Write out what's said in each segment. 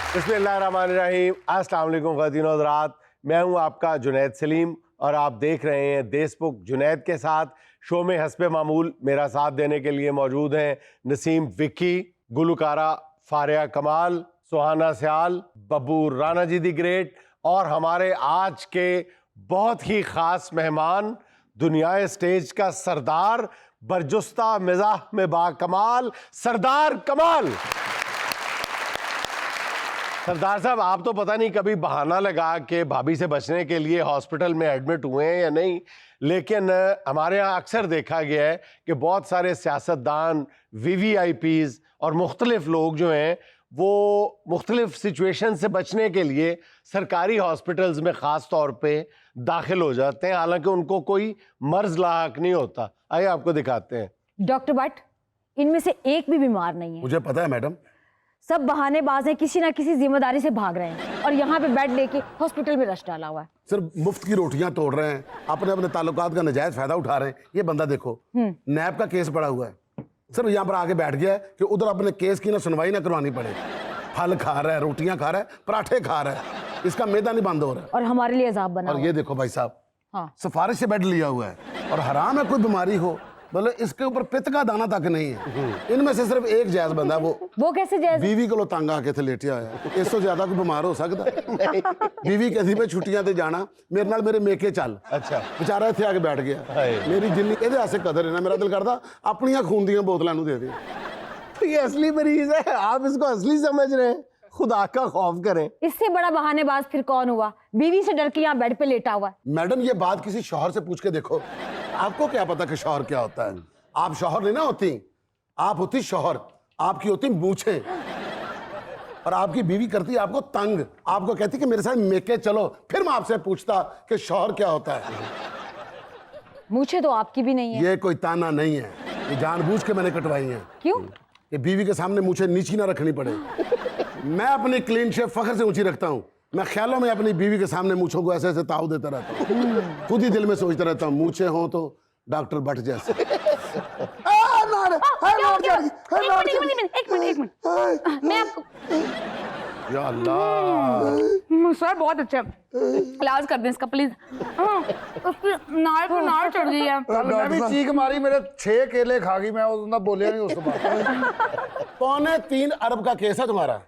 बिस्मिल्लाहिर्रहमानिर्रहीम। अस्सलाम वालेकुम ख़वातीनो हज़रात, मैं हूं आपका जुनैद सलीम और आप देख रहे हैं देशबुक। जुनैद के साथ शो में हस्बे मामूल मेरा साथ देने के लिए मौजूद हैं नसीम विक्की, गुलकारा फारिया कमाल, सुहाना सयाल, बब्बू राना जी दी ग्रेट और हमारे आज के बहुत ही ख़ास मेहमान दुनिया स्टेज का सरदार, बरजुस्ता मिजाह में बाकमाल सरदार कमाल। सरदार साहब, आप तो पता नहीं कभी बहाना लगा के भाभी से बचने के लिए हॉस्पिटल में एडमिट हुए हैं या नहीं, लेकिन हमारे यहाँ अक्सर देखा गया है कि बहुत सारे सियासतदान, VVIPs और मुख्तलिफ लोग जो हैं वो मुख्तलिफ सिचुएशन से बचने के लिए सरकारी हॉस्पिटल्स में ख़ास तौर पे दाखिल हो जाते हैं, हालांकि उनको कोई मर्ज लाहक नहीं होता। आइए आपको दिखाते हैं। डॉक्टर भट्ट, इनमें से एक भी बीमार नहीं है। मुझे पता है मैडम, सब बहानेबाज हैं, किसी ना किसी जिम्मेदारी से भाग रहे हैं और यहाँ पे बेड लेके हॉस्पिटल में रश डाला हुआ है। सिर्फ मुफ्त की रोटियां तोड़ रहे हैं, अपने अपने ताल्लुकात का नजायज फायदा उठा रहे हैं। ये बंदा देखो, नैब का केस पड़ा हुआ है, सिर्फ यहाँ पर आके बैठ गया है कि उधर अपने केस की ना सुनवाई ना करवानी पड़े। फल खा रहा है, रोटियां खा रहा है, पराठे खा रहा है, इसका मैदा नहीं बंद हो रहा है और हमारे लिए अजाब बना और ये देखो भाई साहब, हाँ। सिफारिश से बेड लिया हुआ है और हराम है कोई बीमारी हो, बोले इसके ऊपर पित्त का दाना तक नहीं है। इनमें से सिर्फ एक जायज बंदा, वो कैसे जायज? बीवी को तंग आके थे लेटिया है, इससे ज्यादा कोई बीमार हो सकता? बीवी कहती पे छुट्टियां ते जाना मेरे नाल मेरे मेके चल। अच्छा, बेचारा इत्थे आके बैठ गया। मेरी जिन्नी इहदे आसे कदर है ना, मेरा दिल करदा अपनियां खून दियां बोतलां नूं दे दे। तो ये असली मरीज है, आप इसको असली समझ रहे हैं? खुदा का खौफ करें। इससे बड़ा बहानेबाज फिर कौन हुआ? बीवी से डर के यहाँ बेड पे लेटा हुआ। मैडम, ये बात किसी शौहर से पूछ के देखो, आपको क्या पता कि शौहर क्या होता है? आप शौहर नहीं ना होती, आप होती शौहर, आपकी होती मूछें और आपकी बीवी करती है आपको तंग, आपको कहती कि मेरे साथ मेके चलो, फिर मैं आपसे पूछता कि शौहर क्या होता है। मूछें तो आपकी भी नहीं है। ये कोई ताना नहीं है, ये जानबूझ के मैंने कटवाई है। क्यों? ये बीवी के सामने मूछें नीची ना रखनी पड़े। मैं अपनी क्लीन शेव फखर से ऊंची रखता हूँ, मैं ख्यालों में अपनी बीवी के सामने मूछों को ऐसे ऐसे ताव देता रहता हूँ, खुद ही दिल में सोचता रहता हूँ मूछें हो तो डॉक्टर भट्ट जैसे। एक मिनट मैं आपको, या अल्लाह, सर बहुत अच्छा इलाज कर दें इसका प्लीज। उसकी नाड़ पर नाड़ चढ़ गई है। मैं भी चीख मारी, मेरे 6 केले खा गई, मैं उतना बोलिया नहीं उसके बाद। 3.25 अरब का केस है तुम्हारा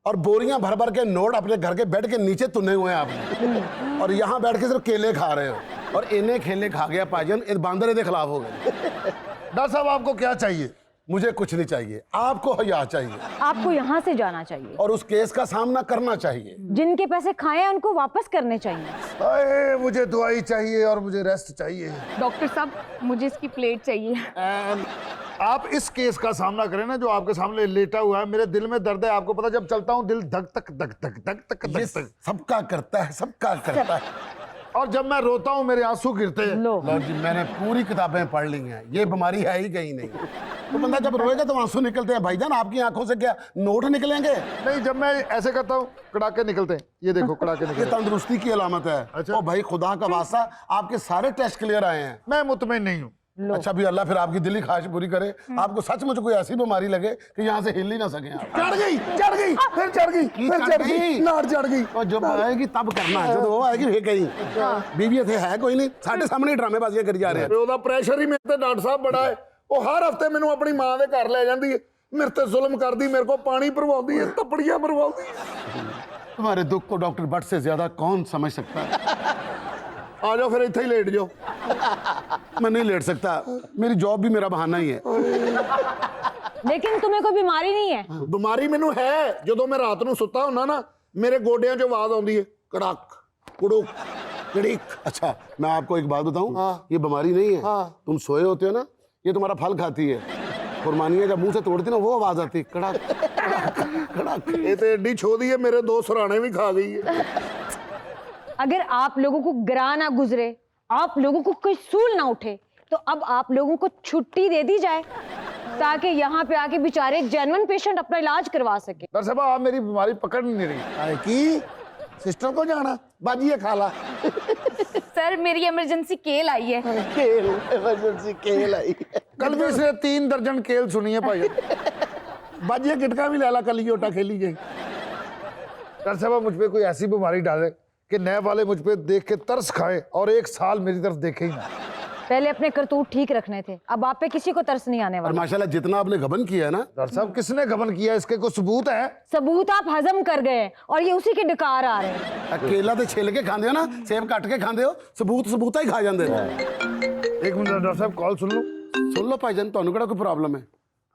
और बोरियां भर भर के नोट अपने घर के बेड के नीचे तुने हुए हैं आपने, और यहाँ बैठ के सिर्फ केले खा रहे हो और इन्हें खेले खा गया पाजन, इस बांदरे के खिलाफ हो गए। डॉक्टर साहब, आपको क्या चाहिए? मुझे कुछ नहीं चाहिए, आपको हया चाहिए। आपको यहाँ से जाना चाहिए और उस केस का सामना करना चाहिए। जिनके पैसे खाए उनको वापस करने चाहिए। अरे मुझे दवाई चाहिए और मुझे रेस्ट चाहिए। डॉक्टर साहब, मुझे इसकी प्लेट चाहिए। आप इस केस का सामना करें ना, जो आपके सामने लेटा हुआ है। मेरे दिल में दर्द है, आपको पता, जब चलता हूँ दिल धक धक धक धक धक धक धक धक। सबका करता है, सबका करता है। और जब मैं रोता हूँ मेरे आंसू गिरते हैं। लो जी, मैंने पूरी किताबें पढ़ ली हैं, ये बीमारी है ही कहीं नहीं। तो बंदा जब रोएगा तो आंसू निकलते हैं। भाईजान, आपकी आंखों से क्या नोट निकलेंगे? नहीं, जब मैं ऐसे करता हूँ कड़ाके निकलते हैं। ये देखो कड़ाके ये निकलते। तंदुरुस्ती की अलामत है। अच्छा। ओ भाई, खुदा का वास्ता, आपके सारे टेस्ट क्लियर आए हैं। मैं मुतमईन नहीं हूँ। अच्छा, भी अल्लाह फिर आपकी दिली ख्वाहिश पूरी करे। आपको सचमुच कोई ऐसी बीमारी लगे कि यहाँ से हिल ही ना सके आप। चढ़ गई, फिर चढ़ गई, फिर चढ़ गई, नाड़ चढ़ गई। और जब आएगी तब करना है, जब वो आएगी फिर कहीं। बीवी इत्थे है कोई नहीं, साढ़े सामने ड्रामेबाजियां करी जा रहे हैं। ਉਹਦਾ ਪ੍ਰੈਸ਼ਰ ਹੀ ਮੇਰੇ ਤੇ ਡਾਕਟਰ ਸਾਹਿਬ ਬੜਾ ਹੈ। ਉਹ ਹਰ ਹਫਤੇ ਮੈਨੂੰ ਆਪਣੀ ਮਾਂ ਦੇ ਘਰ ਲੈ ਜਾਂਦੀ ਹੈ, ਮੇਰੇ ਤੇ ਜ਼ੁਲਮ ਕਰਦੀ, ਮੇਰੇ ਕੋਲ ਪਾਣੀ ਭਰਵਾਉਂਦੀ ਹੈ, ਤਪੜੀਆਂ ਭਰਵਾਉਂਦੀ ਹੈ। तुम्हारे दुख को डॉक्टर भट्ट से ज्यादा कौन समझ सकता है? आ जाओ फिर ਇੱਥੇ ਹੀ लेट जाओ। मैं नहीं लेट सकता, मेरी जॉब भी मेरा बहाना ही है। लेकिन तुम्हें कोई बीमारी नहीं है। ਬਿਮਾਰੀ ਮੈਨੂੰ ਹੈ। ਜਦੋਂ ਮੈਂ ਰਾਤ ਨੂੰ ਸੁੱਤਾ ਹੁੰਦਾ ਨਾ, ਮੇਰੇ ਗੋਡਿਆਂ 'ਚ ਆਵਾਜ਼ ਆਉਂਦੀ ਹੈ, ਕੜਕ ਕੁੜੁਕ कड़ीक। अच्छा, मैं आपको एक बात बताऊं, ये बीमारी नहीं है। तुम सोए होते हो ना, ये तुम्हारा फल खाती है, कुर्बानियां जब मुंह से तोड़ती ना, वो आवाज आती है, कड़क कड़क। ਇਹ ਤੇ ਐਡੀ ਛੋਦੀ ਹੈ, ਮੇਰੇ 2 ਸਰਾਣੇ भी खा गई है। अगर आप लोगों को गिरा ना गुजरे, आप लोगों को कोई सूल ना उठे, तो अब आप लोगों को छुट्टी दे दी जाए ताकि यहाँ पे आके बेचारे जेन्युइन पेशेंट अपना इलाज करवा सके। डॉक्टर साहब, आप मेरी बीमारी पकड़ नहीं रही। की सिस्टर को जाना बाजी है, खा ला। सर, मेरी इमरजेंसी केल आई है। केल, इमरजेंसी केल आई। कल भी इसने 3 दर्जन केल सुनी है भाई। बाजी गिटका भी ला ला, कल योटा खेली गई। डॉक्टर साहब मुझ पे कोई ऐसी बीमारी डाले कि नए वाले मुझ पे देख के तरस खाए और 1 साल मेरी तरफ देखे ही ना। पहले अपने करतूत ठीक रखने थे, अब आप पे किसी को तरस नहीं आने और वाला। माशाल्लाह जितना आपने गबन किया है ना, डॉक्टर साहब किसने गबन किया, इसके कोई सबूत है? सबूत आप हजम कर गए हैं और ये उसी के डकार आ रहे हैं। केला तो छिल के खाते हो ना, सेब काट के खाते हो, सबूता ही खा जाते हैं। एक मिनट डॉक्टर साहब कॉल सुन लो। सुन लो भाईजान, तो कोई प्रॉब्लम है?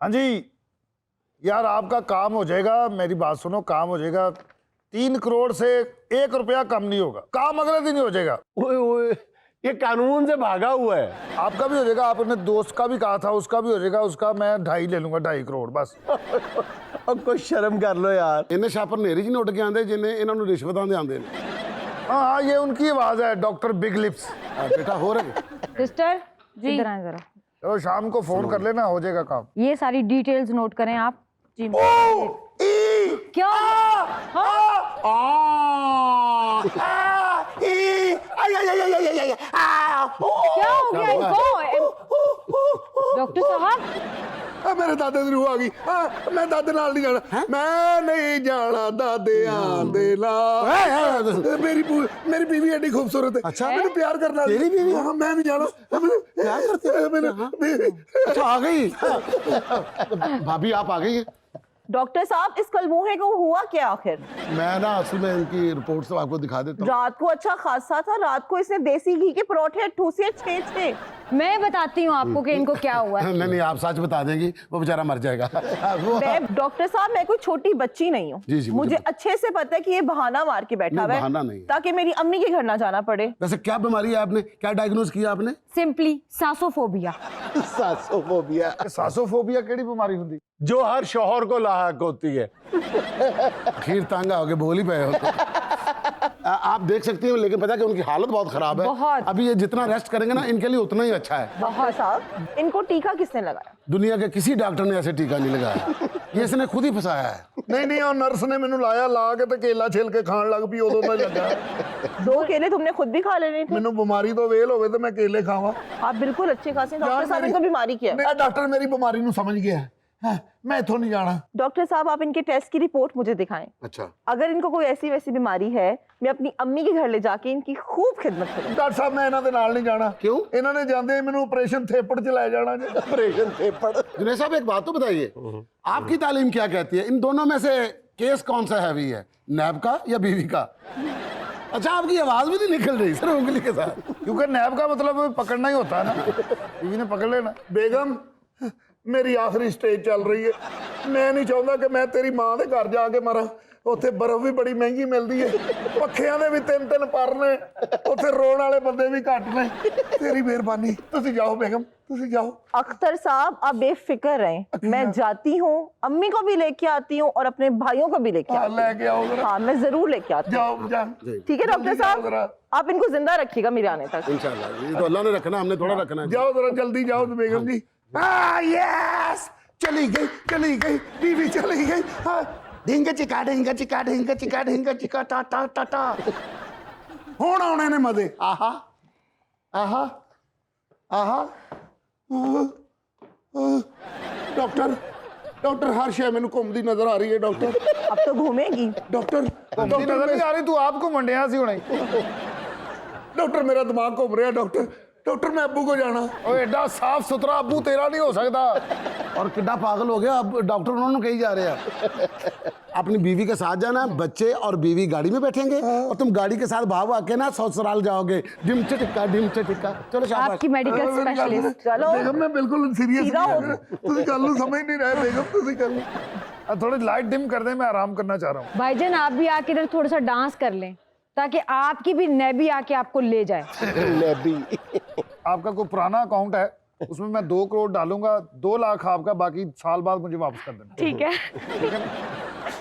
हाँ जी यार, आपका काम हो जाएगा, मेरी बात सुनो, काम हो जाएगा। 3 करोड़ से 1 रुपया कम नहीं होगा, काम अगले दिन ही हो जाएगा। ओए ओए, ये कानून से भागा हुआ है। आपका भी हो जाएगा, आपने दोस्त का भी कहा था, उसका भी हो जाएगा, उसका मैं 2.5 ले लूंगा, 2.5 करोड़ बस। अब कुछ शर्म कर लो यार। इन्हें छापर नेरी जी नोट के आते जिन्हें इन्होंने रिश्वत आते हैं। हाँ ये उनकी आवाज है, डॉक्टर बिग लिप्स। बेटा हो रहे सिस्टर जी, इधर आए जरा। तो शाम को फोन कर लेना, हो जाएगा काम। ये सारी डिटेल्स नोट करें आप जी। क्या क्या हो गया इनको? डॉक्टर साहब, मेरे दादे ਦੀ रूह आ गई। मैं दादे नाल नहीं जाना, मैं नहीं जाना दादियां दे नाल। मेरी बीवी एडी खूबसूरत है। अच्छा, मैंने प्यार करना। तेरी बीवी? हाँ, मैं नहीं जाना। प्यार करते हो? मैंने अच्छा आ गई भाभी, आप आ गई हैं? डॉक्टर साहब, इस कलमूहे को हुआ क्या आखिर? मैं ना असल में इनकी रिपोर्ट से आपको दिखा देता हूँ। रात को अच्छा खासा था, रात को इसने देसी घी के परोठे ठूसे 6 मैं बताती हूँ आपको कि इनको क्या हुआ है। नहीं आप सच बता देंगी, वो बेचारा मर जाएगा। वो मैं डॉक्टर साहब, मैं कोई छोटी बच्ची नहीं हूँ। जी, मुझे मुझे अच्छे से पता है कि ये बहाना मार के बैठा नहीं, हुआ बहाना है नहीं है। ताकि मेरी अम्मी के घर ना जाना पड़े। वैसे क्या बीमारी है आपने, क्या डायग्नोज किया आपने? सिंपली सासोफोबिया। सासोफोबिया, सासोफोबिया केड़ी बीमारी हुंदी? जो हर शौहर को लाहक होती है। खीर तांगा हो गए, बोल ही पे हो। आप देख सकती हो, लेकिन पता है कि उनकी हालत बहुत खराब है। बहुत। अभी ये जितना रेस्ट करेंगे ना, इनके लिए उतना ही अच्छा है। डॉक्टर साहब, इनको टीका किसने लगाया? दुनिया के किसी डॉक्टर ने ऐसे टीका नहीं लगाया, ये इसने खुद ही फंसाया है। नहीं और नर्स ने मैनू लाया, ला के ते केला छिल के खान लग पई, उदों मैं लगा 2 केले तुमने खुद भी खा लेने थे। मैनू बीमारी तो वेल होवे ते मैं केले खावां। आप बिल्कुल अच्छे खासे। डॉक्टर साहब, इनको बीमारी क्या है? नहीं, डॉक्टर मेरी बीमारी नू समझ गया है। हाँ, मैं इथों नहीं जाना। डॉक्टर साहब, आप इनके टेस्ट की रिपोर्ट मुझे दिखाएं। अच्छा, अगर इनको कोई ऐसी वैसी बीमारी है, मैं अपनी अम्मी के घर ले जाके इनकी खूब खिदमत करूंगी। डॉक्टर साहब, मैं इन्हां दे नाल नहीं जाना। क्यों? इन्हां ने जांदे मैनू ऑपरेशन थेपड़ च ले जाना जी। ऑपरेशन थेपड़। जुनैद साहब एक बात तो बताइए, आपकी तालीम क्या कहती है, इन दोनों में से केस कौन सा हैवी है, नैब का या बीवी का? अच्छा, आपकी आवाज भी नहीं निकल रही सर उंगली के साथ। क्योंकि नैब का मतलब पकड़ना ही होता है ना, बीवी ने पकड़ लेना। बेगम, मेरी आखिरी स्टेज चल रही है, मैं नहीं चाहता कि मैं तेरी मां के घर जाके मरा। ਉੱਥੇ ਬਰਫ਼ ਵੀ ਬੜੀ ਮਹਿੰਗੀ ਮਿਲਦੀ ਹੈ, ਪੱਖਿਆਂ ਦੇ ਵੀ 3-3 ਪਰ ਨੇ, ਉੱਥੇ ਰੋਣ ਵਾਲੇ ਬੰਦੇ ਵੀ ਘੱਟ ਨੇ। तेरी मेहरबानी, ਤੁਸੀਂ ਜਾਓ बेगम, ਤੁਸੀਂ जाओ। अख्तर साहब, आप बेफिक्र रहें, मैं जाती हूँ, अम्मी को भी लेके आती हूँ और अपने भाइयों को भी लेके आती हूँ। लेके आओ जरा। हाँ, मैं जरूर लेके आती हूँ। जाओ जा। ठीक है डॉक्टर साहब, आप इनको जिंदा रखिएगा मेरे आने तक। इंशाल्लाह, ये तो अल्लाह ने रखना, हमने थोड़ा रखना है। जाओ जरा जल्दी जाओ बेगम जी। यस, चली गई बीवी चली गई। हाँ, ढिंग चिका ढिंग चिका ढिंग चिका ढिंग चिका टा टा टा टा। हुण आने ने मजे। आहा आहा आहा। डॉक्टर हर शय मैनू घूमती नजर आ रही है। डॉक्टर अब तो घूमेगी। डॉक्टर घूमती नजर नहीं आ रही, तू आप घूमन डिया सी हुणे। डॉक्टर मेरा दिमाग घूम रहा। डॉक्टर मैं अब्बू को जाना। ओए एडा साफ सुथरा अब्बू तेरा नहीं हो सकता। और कितना पागल हो गया अब, डॉक्टर उन्होंने कही जा रहे हैं अपनी बीवी के साथ जाना, बच्चे और बीवी गाड़ी में बैठेंगे और तुम गाड़ी के साथ भाव आके ना ससुराल जाओगे। डिम टिक्का चलो शाबाश। आपकी मेडिकल स्पेशलिस्ट। चलो बेगम मैं बिल्कुल सीरियस सीधा हो। तुसी गल नूं समझ नहीं रहे बेगम, तुसी गल थोड़ी लाइट डिम कर दे, मैं आराम करना चाह रहा हूँ। भाईजान, आप भी आके इधर थोड़ा सा डांस कर लें ताकि आपकी भी नेबी आके आपको ले जाए। नेबी। आपका कोई पुराना अकाउंट है, उसमें मैं 2 करोड़ डालूंगा, 2 लाख आपका, बाकी साल बाद मुझे वापस कर देना। ठीक है।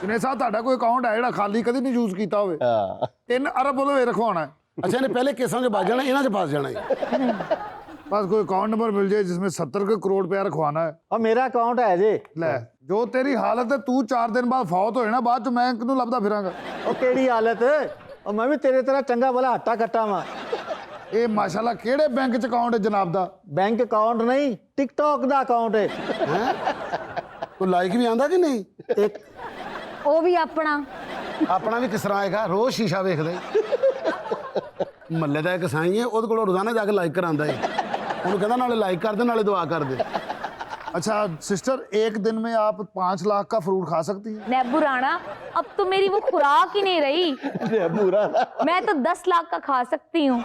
इन्हें साथ ਤੁਹਾਡਾ कोई अकाउंट है ਜਿਹੜਾ खाली कभी नहीं यूज किया होवे। 3 अरब ਉਹਦੇ रखवाना है। अच्छा, इन्हें पहले केसां च बाज जाना, इन्हां च पास जाना है। बस कोई अकाउंट नंबर मिल जाए जिसमें 70 करोड़ रुपया रखवाना है। और मेरा अकाउंट है जे। ले, जो तेरी हालत है, तू 4 दिन बाद फौत होए ना, बाद च मैं किनू लभदा फिरांगा। और केड़ी हालत और मैं भी तेरे तरह चंगा भला हट्टा कट्टा वा। ਇਹ ਮਾਸ਼ਾਅੱਲਾ ਕਿਹੜੇ ਬੈਂਕ ਚ ਅਕਾਊਂਟ ਹੈ ਜਨਾਬ ਦਾ? बैंक अकाउंट नहीं, टिकटॉक दा अकाउंट है। तो लाइक भी आंदा कि नहीं? एक ਉਹ ਵੀ ਆਪਣਾ ਆਪਣਾ ਵੀ ਕਿਸ ਤਰ੍ਹਾਂ ਆਏਗਾ ਰੋਜ਼ ਸ਼ੀਸ਼ਾ ਵੇਖਦਾ ਮੱਲੇ ਦਾ ਇੱਕ ਸਾਈਂ ਹੈ ਉਹਦੇ ਕੋਲ ਰੋਜ਼ਾਨਾ ਜਾ ਕੇ ਲਾਈਕ ਕਰਾਂਦਾ ਹੈ ਉਹਨੂੰ ਕਹਿੰਦਾ ਨਾਲੇ ਲਾਈਕ ਕਰ ਦੇ ਨਾਲੇ ਦੁਆ ਕਰ ਦੇ अच्छा सिस्टर, एक दिन में आप 5 लाख का फ्रूट खा सकती हैं? नेबू राणा, अब तो मेरी वो खुराक ही नहीं रही। मैं तो 10 लाख का खा सकती हूँ।